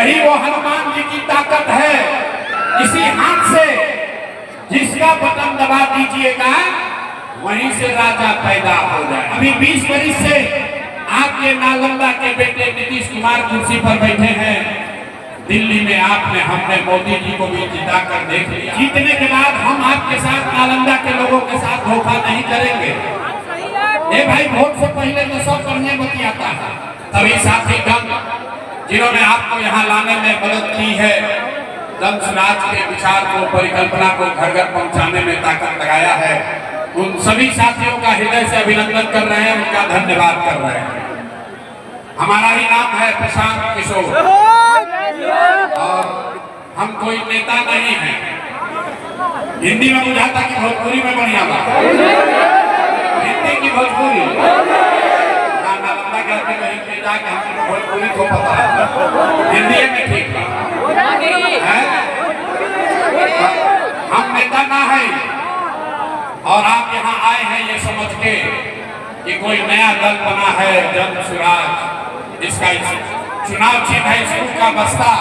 यही वो हनुमान जी की ताकत है। इसी हाथ से जिसका बटन दबा दीजिएगा वहीं से राजा पैदा हो जाए। अभी 20 वर्ष से आपके नालंदा के बेटे नीतीश कुमार कुर्सी पर बैठे हैं। दिल्ली में आपने हमने मोदी जी को भी जिता कर देख लिया। जीतने के बाद हम आपके साथ नालंदा के लोगों के साथ धोखा नहीं करेंगे। ए भाई, वोट से पहले तो सब करने बतियाता है। सभी साथीगण जिन्होंने आपको यहाँ लाने में मदद की है, जन स्वराज के विचार को, परिकल्पना को घर घर पहुँचाने में ताकत लगाया है, उन सभी साथियों का हृदय से अभिनंदन कर रहे हैं, उनका धन्यवाद कर रहे हैं। हमारा ही नाम है प्रशांत किशोर और हम कोई नेता नहीं है। हिंदी में बुझाता कि भोजपुरी में बढ़िया बात, हिंदी की भोजपुरी नालंदा करके कहीं पे जाके हम भोजपुरी को पता है, हिंदी में ठीक है। हम नेता ना है और आप यहाँ आए हैं ये समझ के कि कोई नया दल बना है जन स्वराज, इसका चुनाव चिन्ह है स्कूल का बस्ता।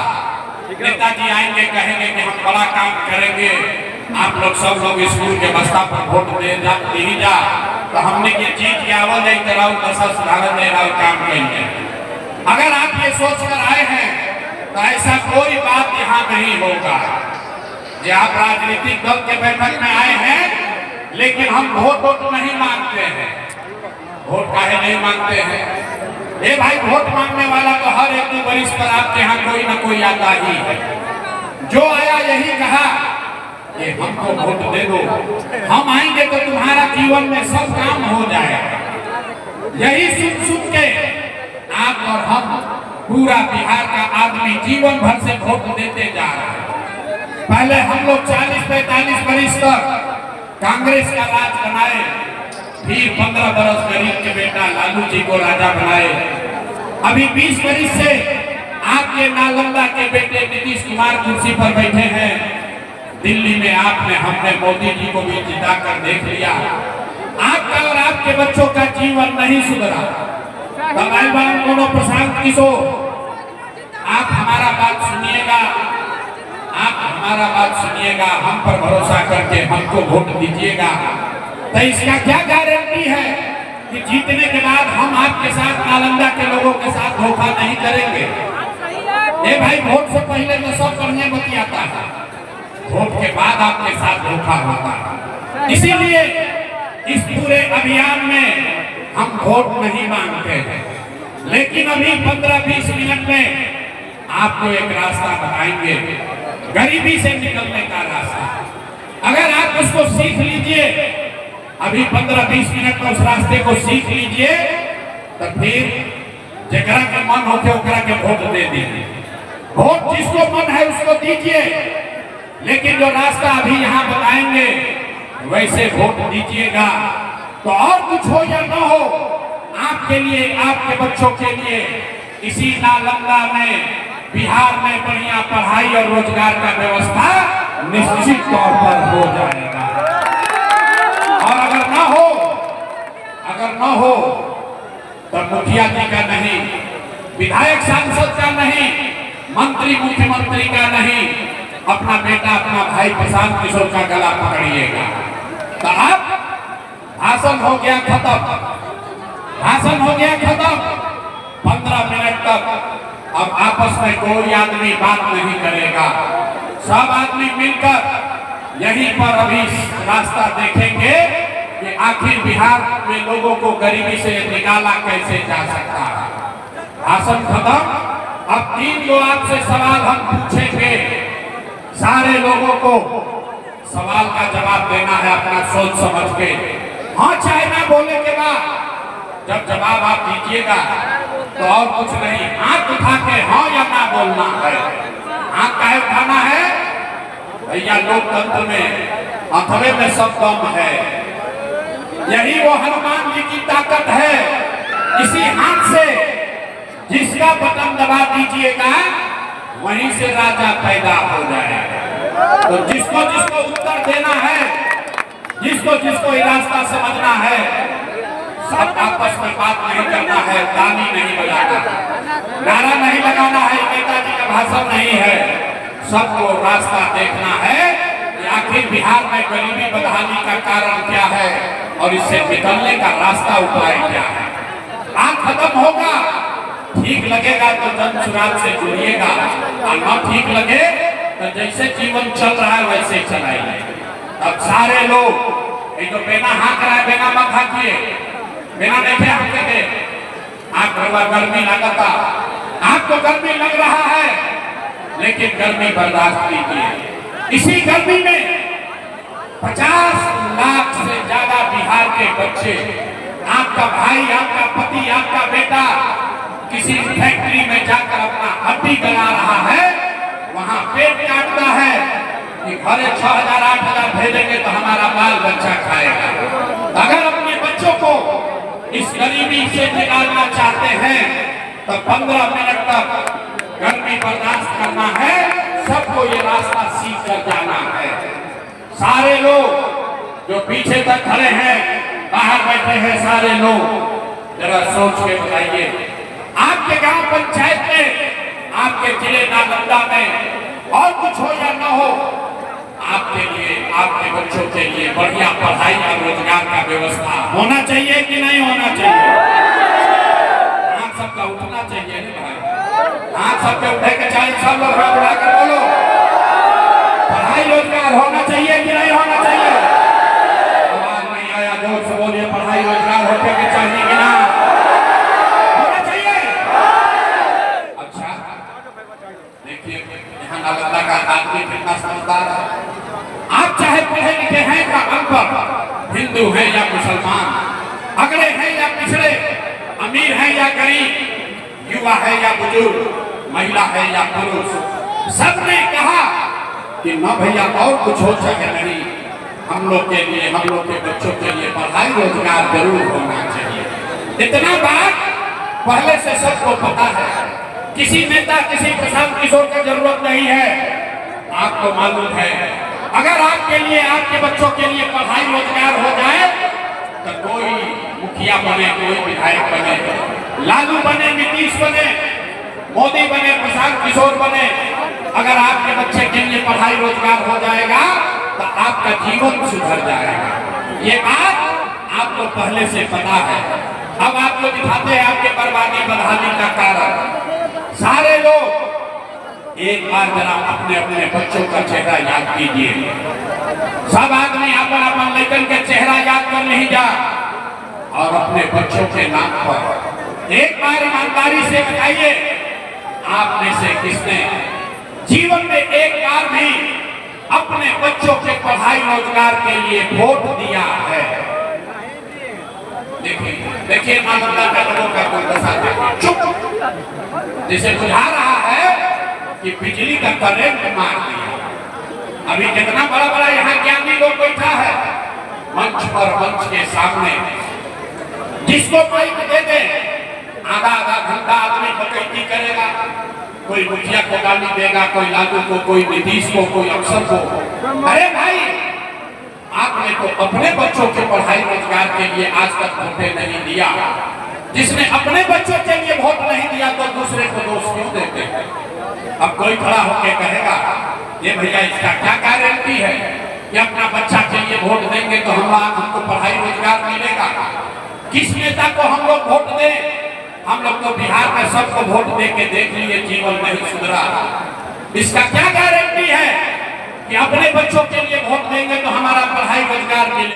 नेताजी आएंगे कहेंगे कि हम बड़ा काम करेंगे, आप लोग सब लोग स्कूल के बस्ता पर वोट दे जा, तो हमने ये जीत के आवाज नहीं कराओ दशा सुधारण दे रहा काम करेंगे। अगर आप ये सोच कर आए हैं तो ऐसा कोई बात यहाँ नहीं होगा। ये आप राजनीतिक दल के बैठक में आए हैं, लेकिन हम वोट नहीं मांगते हैं। वोट काहे नहीं मांगते हैं? ए भाई, वोट मांगने वाला तो हर एक वर्ष पर आपके यहाँ कोई ना कोई आता ही है। जो आया यही कहा कि हमको वोट दे दो, हम आएंगे तो तुम्हारा जीवन में सब काम हो जाएगा। यही सुन के आप और हम पूरा बिहार का आदमी जीवन भर से वोट देते जा रहे हैं। पहले हम लोग 40-45 वर्ष तक कांग्रेस का राज बनाए, फिर 15 बरस गरीब के बेटा लालू जी को राजा बनाए। अभी 20 वर्ष से आपके नालंदा के बेटे नीतीश कुमार कुर्सी पर बैठे हैं। दिल्ली में आपने हमने मोदी जी को भी जिता कर देख लिया। आपका और आपके बच्चों का जीवन नहीं सुधरा। कोनो प्रशांत किशोर, आप हमारा बात सुनिएगा, आप हमारा बात सुनिएगा, हम पर भरोसा करके हमको वोट दीजिएगा। तो इसका क्या गारंटी है कि जीतने के बाद हम आपके साथ नालंदा के लोगों के साथ धोखा नहीं करेंगे? ए भाई, वोट से पहले तो सब करने बतियाता है, वोट के बाद आपके साथ धोखा होता है। इसीलिए इस पूरे अभियान में हम वोट नहीं मांगते हैं, लेकिन अभी 15-20 मिनट में आपको एक रास्ता बताएंगे, गरीबी से निकलने का रास्ता। अगर आप उसको सीख लीजिए, अभी 15-20 मिनट में उस रास्ते को सीख लीजिए, तो फिर जगरा के मन होके ओकरा के वोट दे दीजिए। वोट जिसको मन है उसको दीजिए, लेकिन जो रास्ता अभी यहाँ बताएंगे वैसे वोट दीजिएगा। तो और कुछ हो या न हो, आपके लिए, आपके बच्चों के लिए इसी नालंदा में, बिहार में बढ़िया पढ़ाई और रोजगार का व्यवस्था निश्चित तौर पर हो जाएगा। और अगर न हो तो मुखिया जी का नहीं, विधायक सांसद का नहीं, मंत्री मुख्यमंत्री का नहीं, अपना बेटा, अपना भाई प्रशांत किशोर का गला पकड़िएगा। तो अब भाषण हो गया खत्म, भाषण हो गया खत्म। 15 मिनट तक अब आपस में कोई आदमी बात नहीं करेगा। सब आदमी मिलकर यहीं पर अभी रास्ता देखेंगे कि आखिर बिहार में लोगों को गरीबी से निकाला कैसे जा सकता है। भाषण खत्म। अब 3 गो आपसे सवाल हम पूछेंगे। सारे लोगों को सवाल का जवाब देना है अपना सोच समझ के। हाँ चाहे ना बोलने के बाद जब जवाब आप दीजिएगा तो और कुछ नहीं, हाथ उठा के हाँ या ना बोलना है। हाथ काहे उठाना है भैया? लोकतंत्र में अथवे में सब दम है। यही वो हनुमान जी की ताकत है। इसी हाथ से जिसका बटन दबा दीजिएगा वहीं से राजा पैदा हो जाएगा। तो जिसको जिसको उत्तर देना है, जिसको जिसको ये रास्ता समझना है, सब आपस में बात नहीं करना है, ताली नहीं बजाना है, नारा नहीं लगाना है, नेताजी का भाषण नहीं है। सबको रास्ता देखना है कि आखिर बिहार में गरीबी बदहाली का कारण क्या है और इससे निकलने का रास्ता उपाय क्या है। आग खत्म होगा, ठीक लगेगा तो जन सुराज से जुड़िएगा, और न ठीक लगे तो जैसे जीवन चल रहा है वैसे चलाइए। अब सारे लोग ये तो बेना हाँक रहा है, बेना मत हाँकिए, बेना नहीं हाँकेंगे। आग गर्मी लगता, आग तो गर्मी लग रहा है, लेकिन गर्मी बर्दाश्त कीजिए। इसी गर्मी में 50 लाख से ज्यादा बिहार के बच्चे, आपका भाई, आपका पति, आपका बेटा किसी फैक्ट्री में जाकर अपना हड्डी गला रहा है, वहां पेट काटता है कि घरे 6,000 8,000 भेजेंगे तो हमारा बाल बच्चा खाएगा। अगर अपने बच्चों को इस गरीबी से निकालना चाहते हैं तो 15 मिनट तक गर्मी बर्दाश्त करना है, सबको ये रास्ता सीख कर जाना है। सारे लोग जो पीछे तक खड़े हैं, बाहर बैठे हैं, सारे लोग जरा सोच के बताइए, आपके गांव पंचायत में, आपके जिले नालंदा में और कुछ हो या न हो, आपके लिए, आपके बच्चों के लिए बढ़िया पढ़ाई और रोजगार का व्यवस्था होना चाहिए कि नहीं होना चाहिए? आप सबका उठना चाहिए ना भाई, आप सबके उठे के चाहिए, सब लोग हाथ उठा कर बोलो, पढ़ाई रोजगार होना चाहिए कि नहीं होना चाहिए? आवाज नहीं आया, जोर से बोलिए, पढ़ाई रोजगार होने के चाहिए कि ना होना चाहिए? अच्छा देखिए, यहाँ नालंदा का आदमी कितना समझदार है। आप चाहे पढ़े लिखे हैं या अनपढ़, हिंदू हैं या मुसलमान, अगड़े हैं या पिछड़े, अमीर हैं या गरीब, युवा है या बुजुर्ग, महिला है या पुरुष, सबने कहा कि न भैया और कुछ हो चाहे नहीं, हम लोग के लिए, हम लोग के बच्चों के लिए पढ़ाई रोजगार जरूर होना चाहिए। इतना बात पहले से सबको पता है, किसी नेता, किसी प्रशांत किशोर का जरूरत नहीं है। आपको मालूम है, अगर आपके लिए, आपके बच्चों के लिए पढ़ाई रोजगार हो जाए तो कोई मुखिया बने, कोई विधायक बने, लालू बने, नीतीश बने, मोदी बने, प्रशांत किशोर बने, अगर आपके बच्चे के लिए पढ़ाई रोजगार हो जाएगा तो आपका जीवन सुधर जाएगा। ये बात आपको पहले से पता है। अब आपको दिखाते हैं आपके बर्बादी बदहाली का कारण। सारे लोग एक बार जरा अपने अपने बच्चों का चेहरा याद कीजिए। सब आदमी अपन अपन लेकर के चेहरा याद कर नहीं जा, और अपने बच्चों के नाम पर एक बार ईमानदारी से बताइए, आप में से किसने जीवन में एक बार भी अपने बच्चों के पढ़ाई रोजगार के लिए वोट दिया है? देखिए देखिए, नालंदा का लोगों का दुर्दशा देखिए, चुप, जिसे बुझा रहा है कि बिजली का करंट मार दिया। अभी कितना बड़ा बड़ा यहाँ ज्ञानी लोग बैठा है मंच पर, मंच के सामने, जिसको माइक दे दे आधा आधा घंटा आदमी बकैती करेगा, कोई मुखिया को गाली देगा, कोई लालू को, कोई नीतीश को, कोई अफसर को। अरे भाई, आपने तो अपने बच्चों के पढ़ाई रोजगार के लिए आज तक वोट नहीं दिया। जिसने अपने बच्चों के लिए वोट नहीं दिया तो दूसरे को दोष क्यों देते हैं? अब कोई खड़ा होकर कहेगा, ये भैया इसका क्या गारंटी है कि अपना बच्चा के लिए वोट देंगे तो हमको पढ़ाई रोजगार मिलेगा? किस नेता को हम लोग वोट दें? हम लोग तो बिहार में सबको वोट दे के देख लिए, जीवन नहीं सुधरा। इसका क्या गारंटी है कि अपने बच्चों के लिए वोट देंगे तो हमारा पढ़ाई रोजगार मिलेगा?